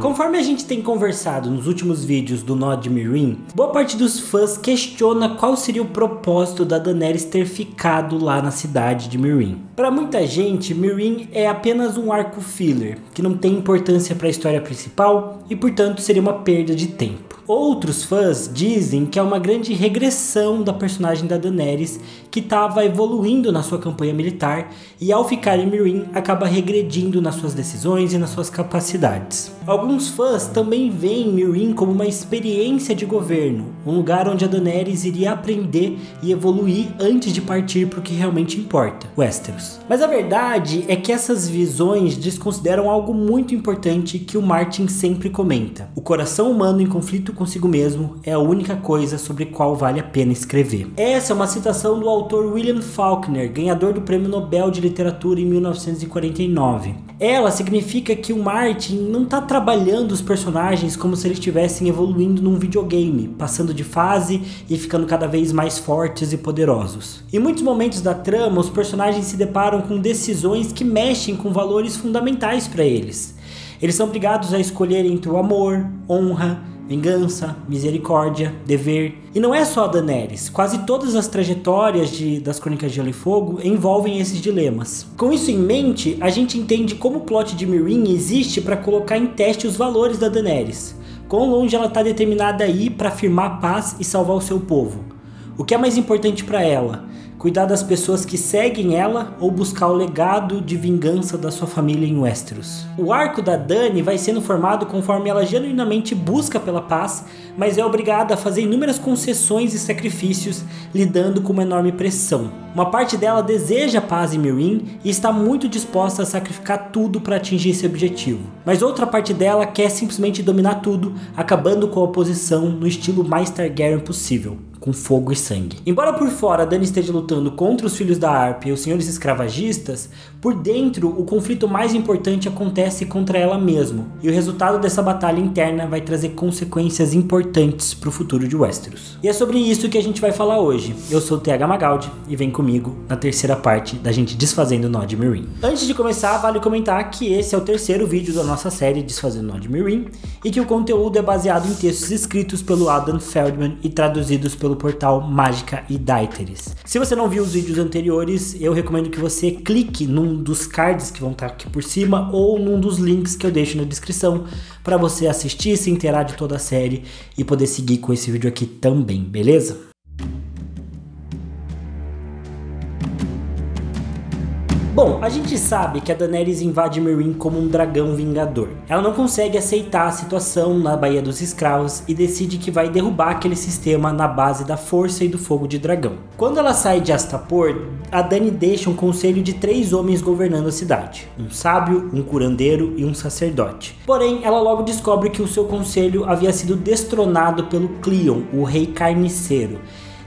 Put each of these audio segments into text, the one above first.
Conforme a gente tem conversado nos últimos vídeos do Nó de Meereen, boa parte dos fãs questiona qual seria o propósito da Daenerys ter ficado lá na cidade de Meereen. Para muita gente, Meereen é apenas um arco filler, que não tem importância para a história principal e portanto seria uma perda de tempo. Outros fãs dizem que é uma grande regressão da personagem da Daenerys, que estava evoluindo na sua campanha militar e ao ficar em Meereen acaba regredindo nas suas decisões e nas suas capacidades. Alguns fãs também veem Meereen como uma experiência de governo, um lugar onde a Daenerys iria aprender e evoluir antes de partir para o que realmente importa, Westeros. Mas a verdade é que essas visões desconsideram algo muito importante que o Martin sempre comenta: o coração humano em conflito consigo mesmo é a única coisa sobre qual vale a pena escrever. Essa é uma citação do autor William Faulkner, ganhador do Prêmio Nobel de Literatura em 1949. Ela significa que o Martin não está trabalhando os personagens como se eles estivessem evoluindo num videogame, passando de fase e ficando cada vez mais fortes e poderosos. Em muitos momentos da trama, os personagens se deparam com decisões que mexem com valores fundamentais para eles. Eles são obrigados a escolher entre o amor, honra, vingança, misericórdia, dever. E não é só a Daenerys, quase todas as trajetórias das Crônicas de Gelo e Fogo envolvem esses dilemas. Com isso em mente, a gente entende como o plot de Meereen existe para colocar em teste os valores da Daenerys. Quão longe ela está determinada a ir para afirmar a paz e salvar o seu povo. O que é mais importante para ela? Cuidar das pessoas que seguem ela ou buscar o legado de vingança da sua família em Westeros? O arco da Dany vai sendo formado conforme ela genuinamente busca pela paz, mas é obrigada a fazer inúmeras concessões e sacrifícios, lidando com uma enorme pressão. Uma parte dela deseja a paz em Meereen e está muito disposta a sacrificar tudo para atingir esse objetivo. Mas outra parte dela quer simplesmente dominar tudo, acabando com a oposição no estilo mais Targaryen possível, com fogo e sangue. Embora por fora a Dany esteja lutando contra os filhos da Harpy e os senhores escravagistas, por dentro o conflito mais importante acontece contra ela mesma, e o resultado dessa batalha interna vai trazer consequências importantes para o futuro de Westeros. E é sobre isso que a gente vai falar hoje. Eu sou o TH Magaldi e vem comigo na terceira parte da gente desfazendo o Nó de Meereen. Antes de começar, vale comentar que esse é o terceiro vídeo da nossa série Desfazendo o Nó de Meereen e que o conteúdo é baseado em textos escritos pelo Adam Feldman e traduzidos pelo portal Mágica e Daenerys. Se você não viu os vídeos anteriores, eu recomendo que você clique num dos cards que vão estar aqui por cima ou num dos links que eu deixo na descrição para você assistir, se inteirar de toda a série e poder seguir com esse vídeo aqui também, beleza? Bom, a gente sabe que a Daenerys invade Meereen como um dragão vingador. Ela não consegue aceitar a situação na Baía dos Escravos e decide que vai derrubar aquele sistema na base da força e do fogo de dragão. Quando ela sai de Astapor, a Dany deixa um conselho de 3 homens governando a cidade. Um sábio, um curandeiro e um sacerdote. Porém, ela logo descobre que o seu conselho havia sido destronado pelo Cleon, o rei carniceiro.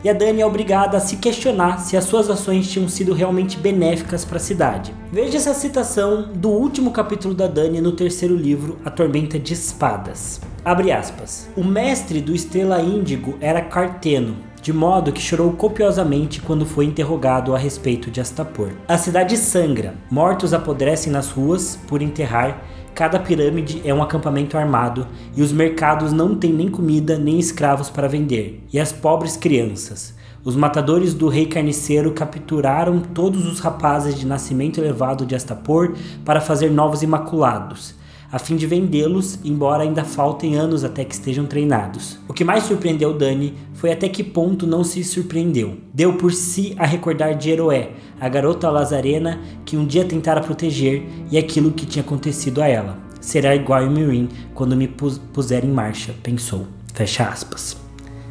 E a Dany é obrigada a se questionar se as suas ações tinham sido realmente benéficas para a cidade. Veja essa citação do último capítulo da Dany no terceiro livro, A Tormenta de Espadas. Abre aspas. O mestre do Estrela Índigo era Carteno, de modo que chorou copiosamente quando foi interrogado a respeito de Astapor. A cidade sangra, mortos apodrecem nas ruas por enterrar, cada pirâmide é um acampamento armado e os mercados não têm nem comida nem escravos para vender. E as pobres crianças. Os matadores do rei carniceiro capturaram todos os rapazes de nascimento elevado de Astapor para fazer novos imaculados, a fim de vendê-los, embora ainda faltem anos até que estejam treinados. O que mais surpreendeu Dany foi até que ponto não se surpreendeu. Deu por si a recordar de Eroé, a garota lazarena que um dia tentara proteger, e aquilo que tinha acontecido a ela. Será igual em Meereen quando me puser em marcha, pensou. Fecha aspas.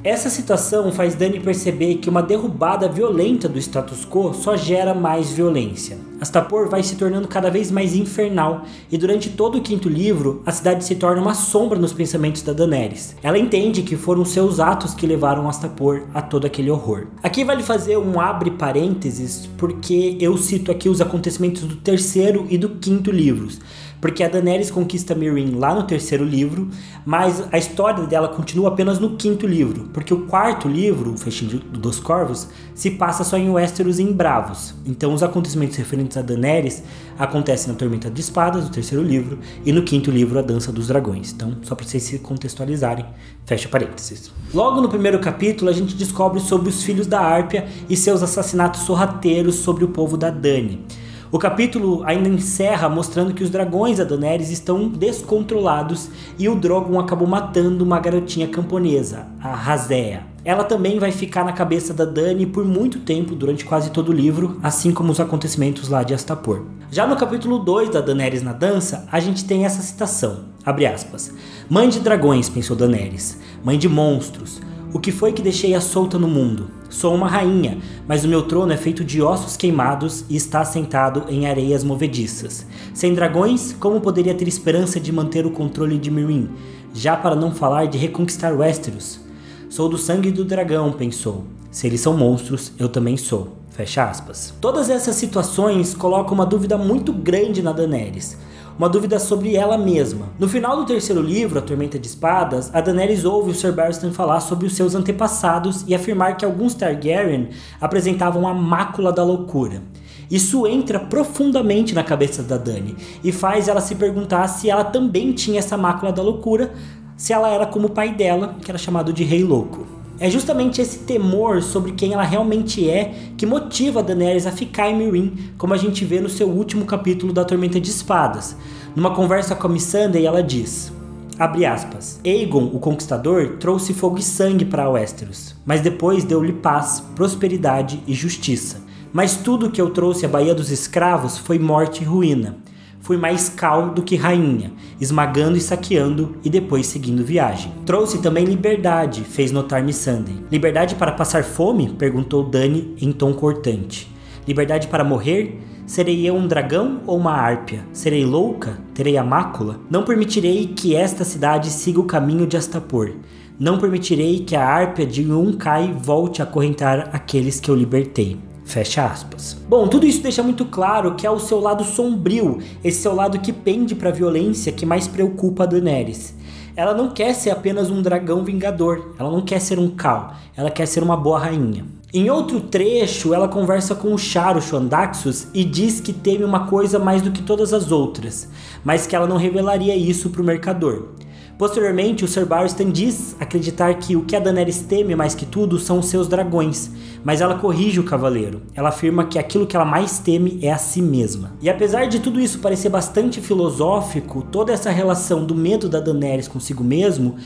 Essa citação faz Dany perceber que uma derrubada violenta do status quo só gera mais violência. Astapor vai se tornando cada vez mais infernal e durante todo o quinto livro, a cidade se torna uma sombra nos pensamentos da Daenerys. Ela entende que foram seus atos que levaram Astapor a todo aquele horror. Aqui vale fazer um abre parênteses porque eu cito aqui os acontecimentos do terceiro e do quinto livros, porque a Daenerys conquista Meereen lá no 3º livro, mas a história dela continua apenas no 5º livro, porque o 4º livro, o Festim dos Corvos, se passa só em Westeros e em Bravos. Então os acontecimentos referentes a Daenerys acontecem na Tormenta de Espadas, no 3º livro, e no 5º livro, a Dança dos Dragões. Então, só para vocês se contextualizarem, fecha parênteses. Logo no 1º capítulo, a gente descobre sobre os filhos da Árpia e seus assassinatos sorrateiros sobre o povo da Dany. O capítulo ainda encerra mostrando que os dragões da Daenerys estão descontrolados e o Drogon acabou matando uma garotinha camponesa, a Rhaenyra. Ela também vai ficar na cabeça da Dany por muito tempo, durante quase todo o livro, assim como os acontecimentos lá de Astapor. Já no capítulo 2 da Daenerys na dança, a gente tem essa citação, abre aspas, "Mãe de dragões", pensou Daenerys, "mãe de monstros, o que foi que deixei-a solta no mundo? Sou uma rainha, mas o meu trono é feito de ossos queimados e está assentado em areias movediças. Sem dragões, como poderia ter esperança de manter o controle de Meereen? Já para não falar de reconquistar Westeros. Sou do sangue do dragão", pensou. "Se eles são monstros, eu também sou." Fecha aspas. Todas essas situações colocam uma dúvida muito grande na Daenerys. Uma dúvida sobre ela mesma. No final do 3º livro, A Tormenta de Espadas, a Daenerys ouve o Ser Barristan falar sobre os seus antepassados e afirmar que alguns Targaryen apresentavam a mácula da loucura. Isso entra profundamente na cabeça da Dany e faz ela se perguntar se ela também tinha essa mácula da loucura, se ela era como o pai dela, que era chamado de Rei Louco. É justamente esse temor sobre quem ela realmente é que motiva a Daenerys a ficar em Meereen, como a gente vê no seu último capítulo da Tormenta de Espadas. Numa conversa com a Missandei, ela diz, abre aspas, "Aegon, o Conquistador, trouxe fogo e sangue para Westeros, mas depois deu-lhe paz, prosperidade e justiça. Mas tudo que eu trouxe à Baía dos Escravos foi morte e ruína. Fui mais cal do que rainha, esmagando e saqueando e depois seguindo viagem. Trouxe também liberdade", fez notar Missandei. "Liberdade para passar fome?", perguntou Dany em tom cortante. "Liberdade para morrer? Serei eu um dragão ou uma árpia? Serei louca? Terei a mácula? Não permitirei que esta cidade siga o caminho de Astapor. Não permitirei que a árpia de Yunkai volte a acorrentar aqueles que eu libertei." Fecha aspas. Bom, tudo isso deixa muito claro que é o seu lado sombrio, esse seu lado que pende para a violência que mais preocupa a Daenerys. Ela não quer ser apenas um dragão vingador, ela não quer ser um Khal, ela quer ser uma boa rainha. Em outro trecho, ela conversa com o Char, o Xandaxus, e diz que teme uma coisa mais do que todas as outras, mas que ela não revelaria isso para o mercador. Posteriormente, o Ser Barristan diz acreditar que o que a Daenerys teme mais que tudo são os seus dragões, mas ela corrige o cavaleiro. Ela afirma que aquilo que ela mais teme é a si mesma. E apesar de tudo isso parecer bastante filosófico, toda essa relação do medo da Daenerys consigo mesmo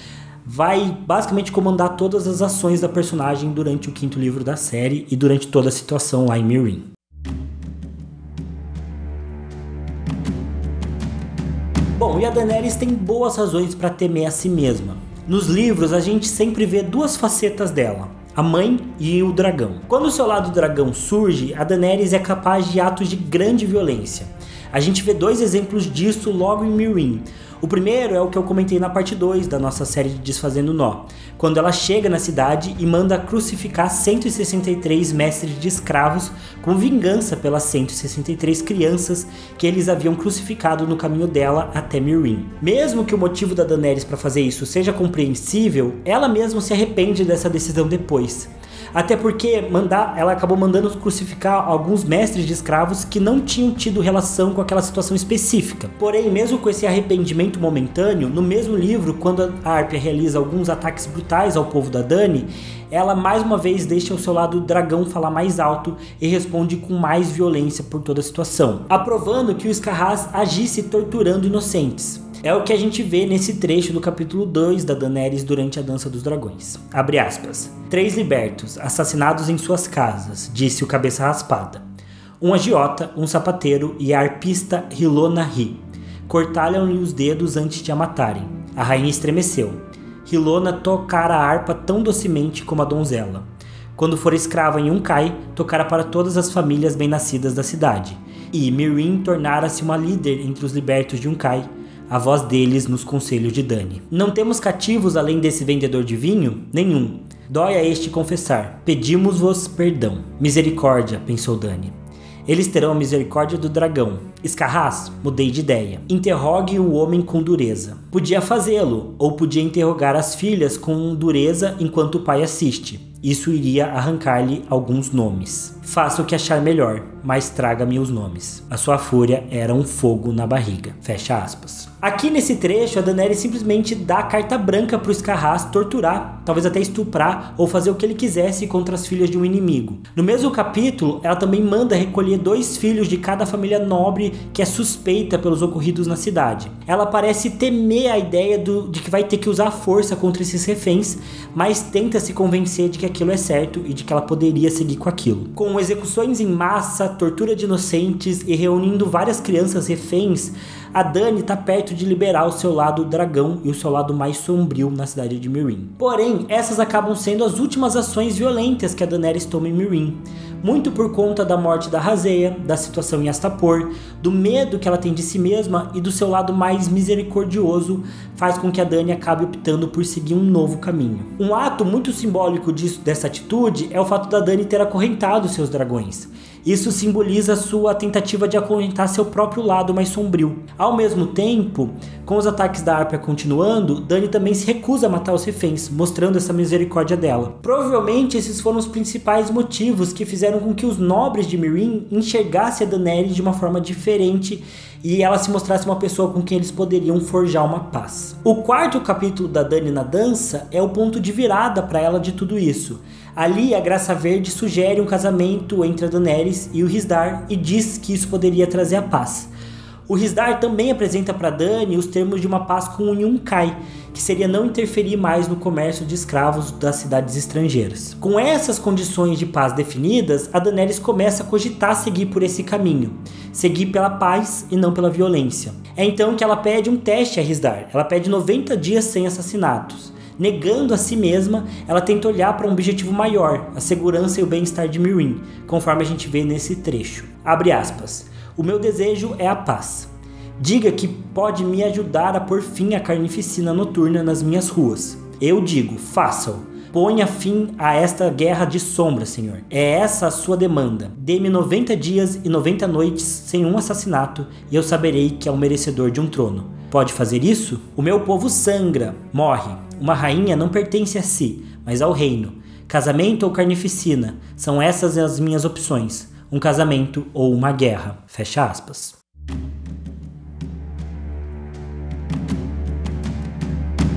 vai basicamente comandar todas as ações da personagem durante o 5º livro da série e durante toda a situação lá em Meereen. Bom, e a Daenerys tem boas razões para temer a si mesma. Nos livros, a gente sempre vê duas facetas dela, a mãe e o dragão. Quando o seu lado dragão surge, a Daenerys é capaz de atos de grande violência. A gente vê 2 exemplos disso logo em Meereen. O primeiro é o que eu comentei na parte 2 da nossa série de Desfazendo Nó, quando ela chega na cidade e manda crucificar 163 mestres de escravos com vingança pelas 163 crianças que eles haviam crucificado no caminho dela até Meereen. Mesmo que o motivo da Daenerys para fazer isso seja compreensível, ela mesma se arrepende dessa decisão depois. Até porque ela acabou mandando crucificar alguns mestres de escravos que não tinham tido relação com aquela situação específica. Porém, mesmo com esse arrependimento momentâneo, no mesmo livro, quando a Árpia realiza alguns ataques brutais ao povo da Dany, ela mais uma vez deixa o seu lado dragão falar mais alto e responde com mais violência por toda a situação, aprovando que o Scarraz agisse torturando inocentes. É o que a gente vê nesse trecho do capítulo 2 da Daenerys durante a Dança dos Dragões. Abre aspas. 3 libertos, assassinados em suas casas, disse o cabeça raspada. Um agiota, um sapateiro e a arpista Hylona Ri. Cortaram-lhe os dedos antes de a matarem. A rainha estremeceu. Hylona tocara a harpa tão docemente como a donzela. Quando for escrava em Yunkai, tocara para todas as famílias bem-nascidas da cidade. E Meereen tornara-se uma líder entre os libertos de Yunkai, a voz deles nos conselhos de Dany. Não temos cativos além desse vendedor de vinho? Nenhum. Dói a este confessar. Pedimos-vos perdão. Misericórdia, pensou Dany. Eles terão a misericórdia do dragão. Escarrás, mudei de ideia. Interrogue o homem com dureza. Podia fazê-lo, ou podia interrogar as filhas com dureza enquanto o pai assiste. Isso iria arrancar-lhe alguns nomes. Faça o que achar melhor, mas traga-me os nomes. A sua fúria era um fogo na barriga. Fecha aspas. Aqui nesse trecho, a Daenerys simplesmente dá carta branca pro Escarrás torturar, talvez até estuprar ou fazer o que ele quisesse contra as filhas de um inimigo. No mesmo capítulo, ela também manda recolher 2 filhos de cada família nobre que é suspeita pelos ocorridos na cidade. Ela parece temer a ideia de que vai ter que usar a força contra esses reféns, mas tenta se convencer de que aquilo é certo e de que ela poderia seguir com aquilo. Com execuções em massa, tortura de inocentes e reunindo várias crianças reféns, a Dany tá perto de liberar o seu lado dragão e o seu lado mais sombrio na cidade de Meereen. Porém, essas acabam sendo as últimas ações violentas que a Daenerys toma em Meereen. Muito por conta da morte da Razeia, da situação em Astapor, do medo que ela tem de si mesma e do seu lado mais misericordioso, faz com que a Dany acabe optando por seguir um novo caminho. Um ato muito simbólico dessa atitude é o fato da Dany ter acorrentado seus dragões. Isso simboliza sua tentativa de acorrentar seu próprio lado mais sombrio. Ao mesmo tempo, com os ataques da Arpia continuando, Dany também se recusa a matar os reféns, mostrando essa misericórdia dela. Provavelmente esses foram os principais motivos que fizeram com que os nobres de Meereen enxergassem a Daenerys de uma forma diferente e ela se mostrasse uma pessoa com quem eles poderiam forjar uma paz. O 4º capítulo da Dany na dança é o ponto de virada para ela de tudo isso. Ali, a Graça Verde sugere um casamento entre a Daenerys e o Rhaegar e diz que isso poderia trazer a paz. O Rhaegar também apresenta para Dany os termos de uma paz com o Yunkai, que seria não interferir mais no comércio de escravos das cidades estrangeiras. Com essas condições de paz definidas, a Daenerys começa a cogitar seguir por esse caminho, seguir pela paz e não pela violência. É então que ela pede um teste a Rhaegar, ela pede 90 dias sem assassinatos. Negando a si mesma, ela tenta olhar para um objetivo maior, a segurança e o bem-estar de Meereen, conforme a gente vê nesse trecho. Abre aspas. O meu desejo é a paz. Diga que pode me ajudar a pôr fim à carnificina noturna nas minhas ruas. Eu digo, faça-o. Ponha fim a esta guerra de sombras, Senhor. É essa a sua demanda. Dê-me 90 dias e 90 noites sem um assassinato e eu saberei que é um merecedor de um trono. Pode fazer isso? O meu povo sangra, morre. Uma rainha não pertence a si, mas ao reino. Casamento ou carnificina? São essas as minhas opções. Um casamento ou uma guerra. Fecha aspas.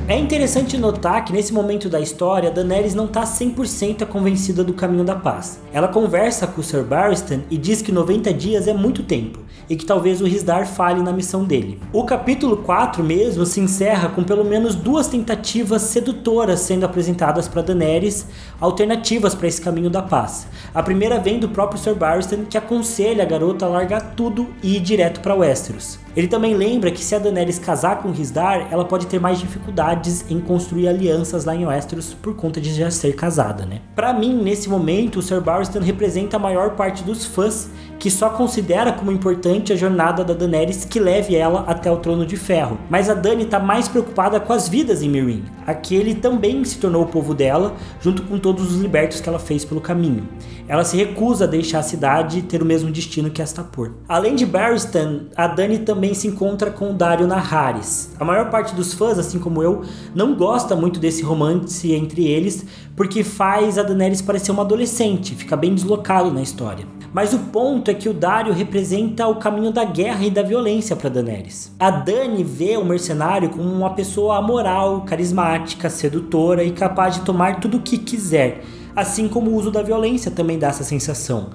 É interessante notar que nesse momento da história, Daenerys não está 100% convencida do caminho da paz. Ela conversa com o Sir Barristan e diz que 90 dias é muito tempo, e que talvez o Rhaegar falhe na missão dele. O capítulo 4 mesmo se encerra com pelo menos 2 tentativas sedutoras sendo apresentadas para Daenerys, alternativas para esse caminho da paz. A primeira vem do próprio Sir Barristan, que aconselha a garota a largar tudo e ir direto para Westeros. Ele também lembra que se a Daenerys casar com Rhaegar, ela pode ter mais dificuldades em construir alianças lá em Westeros por conta de já ser casada, né? Pra mim, nesse momento, o Sir Barristan representa a maior parte dos fãs que só considera como importante a jornada da Daenerys que leve ela até o Trono de Ferro. Mas a Dany tá mais preocupada com as vidas em Meereen. Aquele também se tornou o povo dela, junto com todos os libertos que ela fez pelo caminho. Ela se recusa a deixar a cidade ter o mesmo destino que Astapor. Além de Barristan, a Dany também se encontra com o Daario Naharis. A maior parte dos fãs, assim como eu, não gosta muito desse romance entre eles, porque faz a Daenerys parecer uma adolescente, fica bem deslocado na história. Mas o ponto é que o Daario representa o caminho da guerra e da violência para Daenerys. A Dany vê o mercenário como uma pessoa amoral, carismática, sedutora e capaz de tomar tudo o que quiser, assim como o uso da violência também dá essa sensação.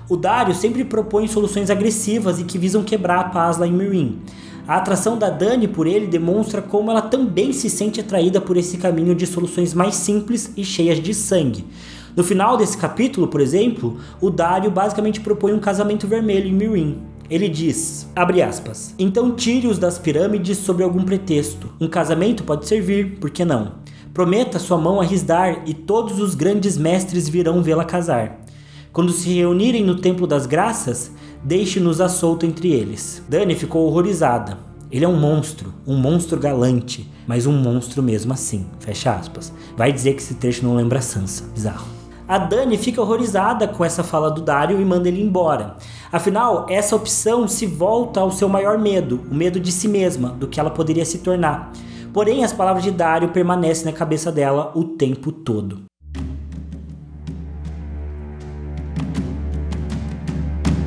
O Daario sempre propõe soluções agressivas e que visam quebrar a paz lá em Meereen. A atração da Dany por ele demonstra como ela também se sente atraída por esse caminho de soluções mais simples e cheias de sangue. No final desse capítulo, por exemplo, o Daario basicamente propõe um casamento vermelho em Meereen. Ele diz, abre aspas, então tire-os das pirâmides sob algum pretexto. Um casamento pode servir, por que não? Prometa sua mão a Rhaegar e todos os grandes mestres virão vê-la casar. Quando se reunirem no Templo das Graças, deixe-nos a solto entre eles. Dany ficou horrorizada. Ele é um monstro galante, mas um monstro mesmo assim, fecha aspas. Vai dizer que esse trecho não lembra Sansa, bizarro. A Dany fica horrorizada com essa fala do Daario e manda ele embora. Afinal, essa opção se volta ao seu maior medo, o medo de si mesma, do que ela poderia se tornar. Porém, as palavras de Daario permanecem na cabeça dela o tempo todo.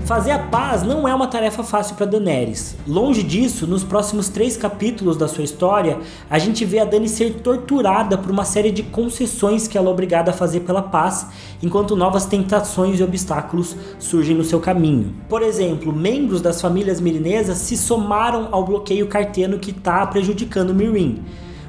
Fazer a paz não é uma tarefa fácil para Daenerys. Longe disso, nos próximos 3 capítulos da sua história, a gente vê a Dany ser torturada por uma série de concessões que ela é obrigada a fazer pela paz, enquanto novas tentações e obstáculos surgem no seu caminho. Por exemplo, membros das famílias mirinesas se somaram ao bloqueio carteno que está prejudicando Meereen.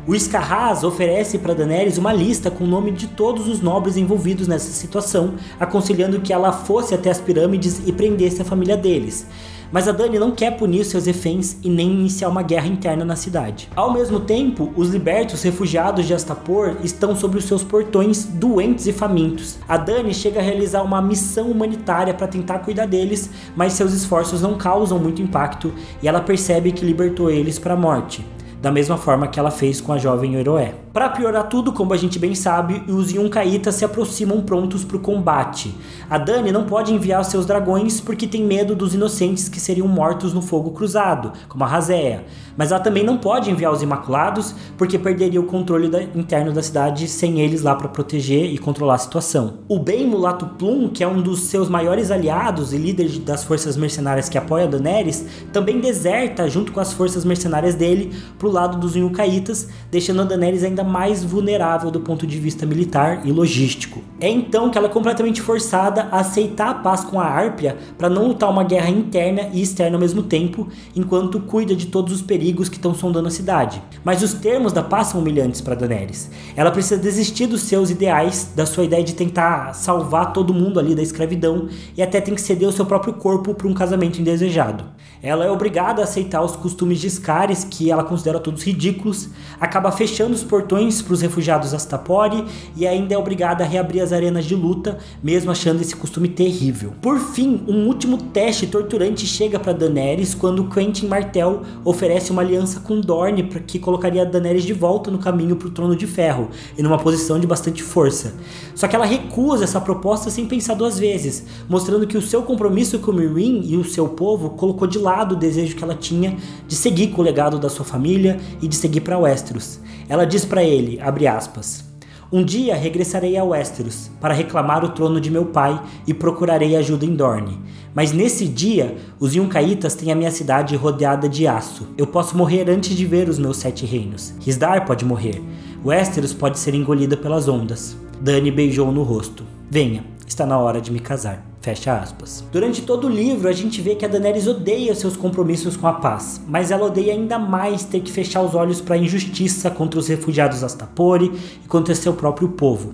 O Scarraz oferece para Daenerys uma lista com o nome de todos os nobres envolvidos nessa situação, aconselhando que ela fosse até as pirâmides e prendesse a família deles. Mas a Dany não quer punir seus reféns e nem iniciar uma guerra interna na cidade. Ao mesmo tempo, os libertos refugiados de Astapor estão sobre os seus portões, doentes e famintos. A Dany chega a realizar uma missão humanitária para tentar cuidar deles, mas seus esforços não causam muito impacto e ela percebe que libertou eles para a morte, da mesma forma que ela fez com a jovem Heroé. Para piorar tudo, como a gente bem sabe, os Yuncaítas se aproximam prontos para o combate. A Dany não pode enviar os seus dragões porque tem medo dos inocentes que seriam mortos no fogo cruzado, como a Razéa. Mas ela também não pode enviar os Imaculados porque perderia o controle interno da cidade sem eles lá para proteger e controlar a situação. O bem Mulato Plum, que é um dos seus maiores aliados e líder das forças mercenárias que apoia a Daenerys, também deserta junto com as forças mercenárias dele pro lado dos Yuncaítas, deixando a Daenerys ainda mais vulnerável do ponto de vista militar e logístico. É então que ela é completamente forçada a aceitar a paz com a Árpia para não lutar uma guerra interna e externa ao mesmo tempo, enquanto cuida de todos os perigos que estão sondando a cidade. Mas os termos da paz são humilhantes para Daenerys. Ela precisa desistir dos seus ideais, da sua ideia de tentar salvar todo mundo ali da escravidão e até tem que ceder o seu próprio corpo para um casamento indesejado. Ela é obrigada a aceitar os costumes de Scarys, que ela considera todos ridículos, acaba fechando os portões para os refugiados Astapori e ainda é obrigada a reabrir as arenas de luta, mesmo achando esse costume terrível. Por fim, um último teste torturante chega para Daenerys quando Quentyn Martell oferece uma aliança com Dorne para que colocaria a Daenerys de volta no caminho para o Trono de Ferro e numa posição de bastante força. Só que ela recusa essa proposta sem pensar 2 vezes, mostrando que o seu compromisso com Meereen e o seu povo colocou de lado o desejo que ela tinha de seguir com o legado da sua família e de seguir para Westeros. Ela diz para ele, abre aspas, um dia regressarei a Westeros para reclamar o trono de meu pai e procurarei ajuda em Dorne. Mas nesse dia, os Yuncaítas têm a minha cidade rodeada de aço. Eu posso morrer antes de ver os meus 7 reinos. Risdar pode morrer. Westeros pode ser engolida pelas ondas. Dany beijou no rosto. Venha, está na hora de me casar. Fecha aspas. Durante todo o livro, a gente vê que a Daenerys odeia seus compromissos com a paz, mas ela odeia ainda mais ter que fechar os olhos para a injustiça contra os refugiados Astapori e contra seu próprio povo.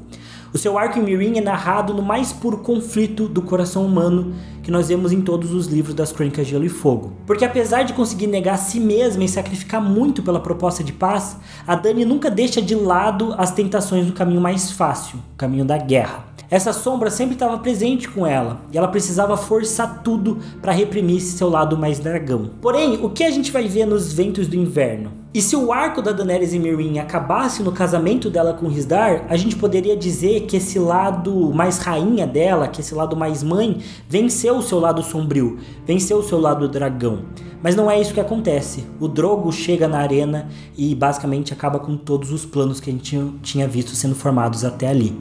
O seu arco em Meereen é narrado no mais puro conflito do coração humano que nós vemos em todos os livros das Crônicas de Gelo e Fogo. Porque apesar de conseguir negar a si mesma e sacrificar muito pela proposta de paz, a Dany nunca deixa de lado as tentações do caminho mais fácil, o caminho da guerra. Essa sombra sempre estava presente com ela, e ela precisava forçar tudo para reprimir esse seu lado mais dragão. Porém, o que a gente vai ver nos Ventos do Inverno? E se o arco da Daenerys em Meereen acabasse no casamento dela com Risdar, a gente poderia dizer que esse lado mais rainha dela, que esse lado mais mãe, venceu o seu lado sombrio, venceu o seu lado dragão. Mas não é isso que acontece. O Drogo chega na arena e basicamente acaba com todos os planos que a gente tinha visto sendo formados até ali.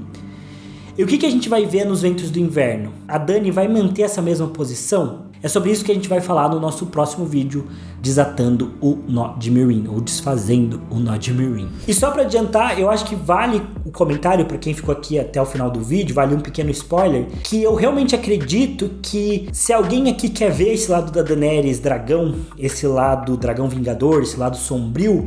E o que a gente vai ver nos Ventos do Inverno? A Dany vai manter essa mesma posição? É sobre isso que a gente vai falar no nosso próximo vídeo, desatando o nó de Meereen, ou desfazendo o nó de Meereen. E só pra adiantar, eu acho que vale o comentário para quem ficou aqui até o final do vídeo, vale um pequeno spoiler, que eu realmente acredito que se alguém aqui quer ver esse lado da Daenerys dragão, esse lado dragão vingador, esse lado sombrio,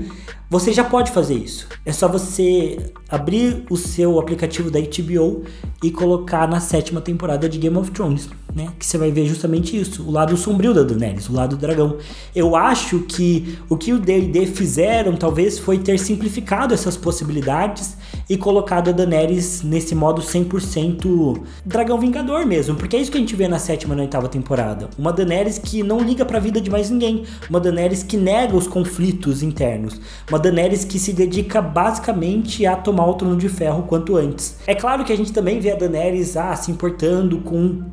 você já pode fazer isso. É só você abrir o seu aplicativo da HBO e colocar na 7ª temporada de Game of Thrones, né? Que você vai ver justamente isso, o lado sombrio da Daenerys, o lado dragão. Eu acho que o D&D fizeram talvez foi ter simplificado essas possibilidades e colocado a Daenerys nesse modo 100% dragão vingador mesmo, porque é isso que a gente vê na 7ª e na 8ª temporada. Uma Daenerys que não liga pra vida de mais ninguém, uma Daenerys que nega os conflitos internos, uma Daenerys que se dedica basicamente a tomar o Trono de Ferro quanto antes. É claro que a gente também vê a Daenerys se importando com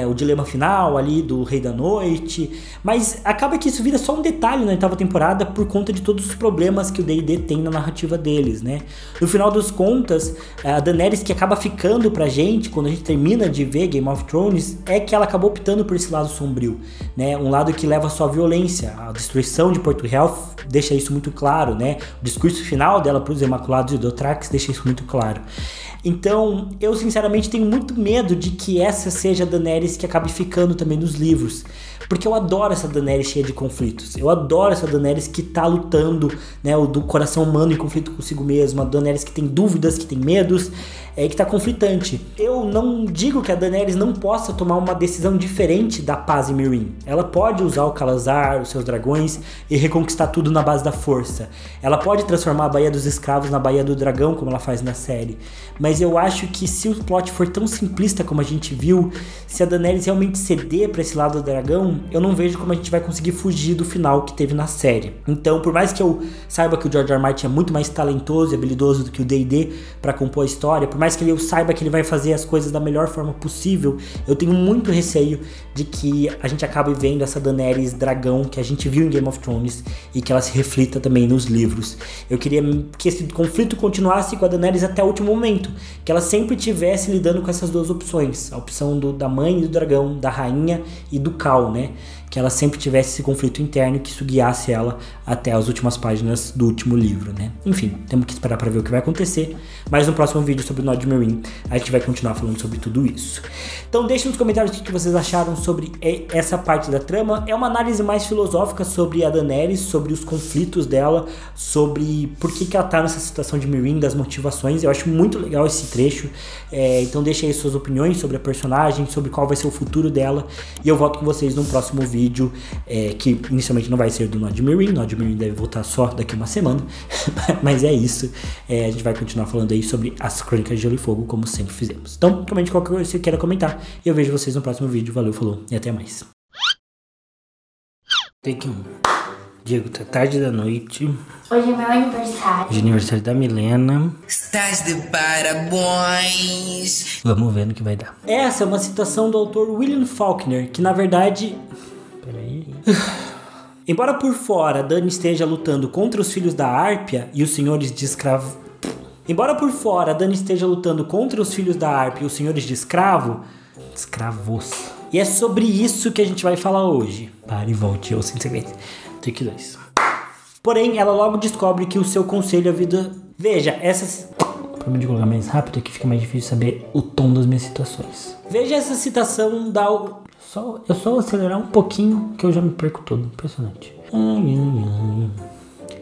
o dilema final ali do Rei da Noite, mas acaba que isso vira só um detalhe na 8ª temporada por conta de todos os problemas que o D&D tem na narrativa deles, né? No final das contas, a Daenerys que acaba ficando pra gente, quando a gente termina de ver Game of Thrones, é que ela acabou optando por esse lado sombrio, né? Um lado que leva só à violência, a destruição de Porto Real deixa isso muito claro, né? O discurso final dela pros Imaculados e Dothraki deixa isso muito claro. Então, eu sinceramente tenho muito medo de que essa seja a Daenerys que acabe ficando também nos livros, porque eu adoro essa Daenerys cheia de conflitos, eu adoro essa Daenerys que tá lutando, né, o do coração humano em conflito consigo mesma, a Daenerys que tem dúvidas, que tem medos, que tá conflitante. Eu não digo que a Daenerys não possa tomar uma decisão diferente da paz em Meereen. Ela pode usar o Khalasar, os seus dragões e reconquistar tudo na base da força. Ela pode transformar a Baía dos Escravos na Baía do Dragão, como ela faz na série. Mas eu acho que se o plot for tão simplista como a gente viu, se a Daenerys realmente ceder pra esse lado do dragão, eu não vejo como a gente vai conseguir fugir do final que teve na série. Então, por mais que eu saiba que o George R. R. Martin é muito mais talentoso e habilidoso do que o D&D pra compor a história, por mais que eu saiba que ele vai fazer as coisas da melhor forma possível, eu tenho muito receio de que a gente acabe vendo essa Daenerys dragão que a gente viu em Game of Thrones e que ela se reflita também nos livros. Eu queria que esse conflito continuasse com a Daenerys até o último momento, que ela sempre estivesse lidando com essas duas opções, a opção da mãe e do dragão, da rainha e do Khal, né? Que ela sempre tivesse esse conflito interno e que isso guiasse ela até as últimas páginas do último livro, né? Enfim, temos que esperar para ver o que vai acontecer, mas no próximo vídeo sobre o Nod Meereen a gente vai continuar falando sobre tudo isso. Então deixem nos comentários o que vocês acharam sobre essa parte da trama. É uma análise mais filosófica sobre a Daenerys, sobre os conflitos dela, sobre por que ela tá nessa situação de Meereen, das motivações. Eu acho muito legal esse trecho, então deixem aí suas opiniões sobre a personagem, sobre qual vai ser o futuro dela, e eu volto com vocês no próximo vídeo, que inicialmente não vai ser do Nod Meereen. Nod Meereen deve voltar só daqui uma semana, mas é isso. A gente vai continuar falando aí sobre as Crônicas de Gelo e Fogo, como sempre fizemos. Então, comente qualquer coisa que você queira comentar, e eu vejo vocês no próximo vídeo. Valeu, falou e até mais. Take 1. Diego, tá tarde da noite. Hoje é meu aniversário. Hoje é aniversário da Milena. Estás de parabéns. Vamos ver no que vai dar. Essa é uma citação do autor William Faulkner, que na verdade... Peraí. Embora por fora Dany esteja lutando contra os filhos da Árpia e os senhores de escravo... Embora por fora Dany esteja lutando contra os filhos da Árpia e os senhores de escravos... E é sobre isso que a gente vai falar hoje. Pare e volte, eu sinceramente. Take 2. Porém, ela logo descobre que o seu conselho é a vida... Veja, essas... Pra mim de colocar mais rápido, que fica mais difícil saber o tom das minhas citações. Veja essa citação da... Eu só acelerar um pouquinho que eu já me perco todo. Impressionante.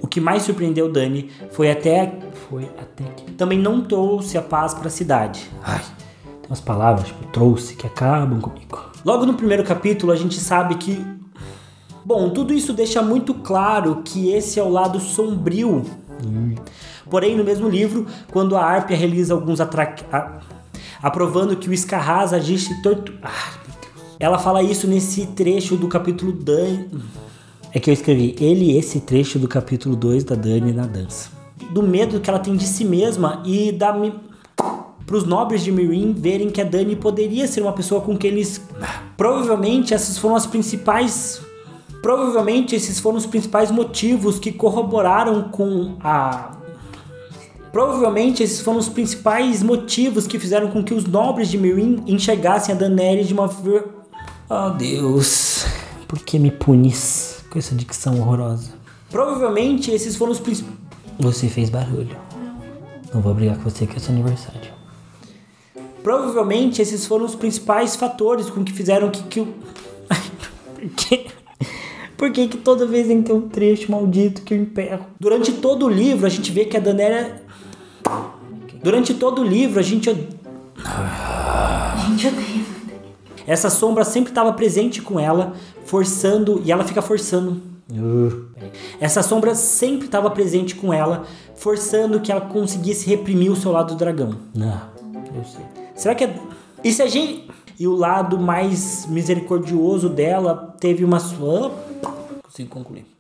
O que mais surpreendeu Dany foi até que também não trouxe a paz para a cidade. Ai, tem umas palavras tipo trouxe que acabam comigo. Logo no primeiro capítulo a gente sabe que... Bom, tudo isso deixa muito claro que esse é o lado sombrio. Porém, no mesmo livro, quando a Árpia realiza alguns aprovando que o Scarraz agisse torto... Ela fala isso nesse trecho do capítulo Dany... É que eu escrevi esse trecho do capítulo 2 da Dany na dança. Do medo que ela tem de si mesma e para os nobres de Meereen verem que a Dany poderia ser uma pessoa com quem eles... Provavelmente esses foram os principais motivos que corroboraram com a... Provavelmente esses foram os principais motivos que fizeram com que os nobres de Meereen enxergassem a Daenerys de uma... Oh Deus, por que me punis com essa dicção horrorosa? Provavelmente esses foram os principais... Você fez barulho. Não vou brigar com você que é seu aniversário. Provavelmente esses foram os principais fatores com que fizeram que o... Por que toda vez tem que ter um trecho maldito que eu emperro? Durante todo o livro a gente vê que a Daenerys... Durante todo o livro a gente odeia. Essa sombra sempre estava presente com ela, forçando, e ela fica forçando. Essa sombra sempre estava presente com ela, forçando que ela conseguisse reprimir o seu lado do dragão. Não, eu sei. Será que é... E se a gente... E o lado mais misericordioso dela teve uma... Consigo concluir.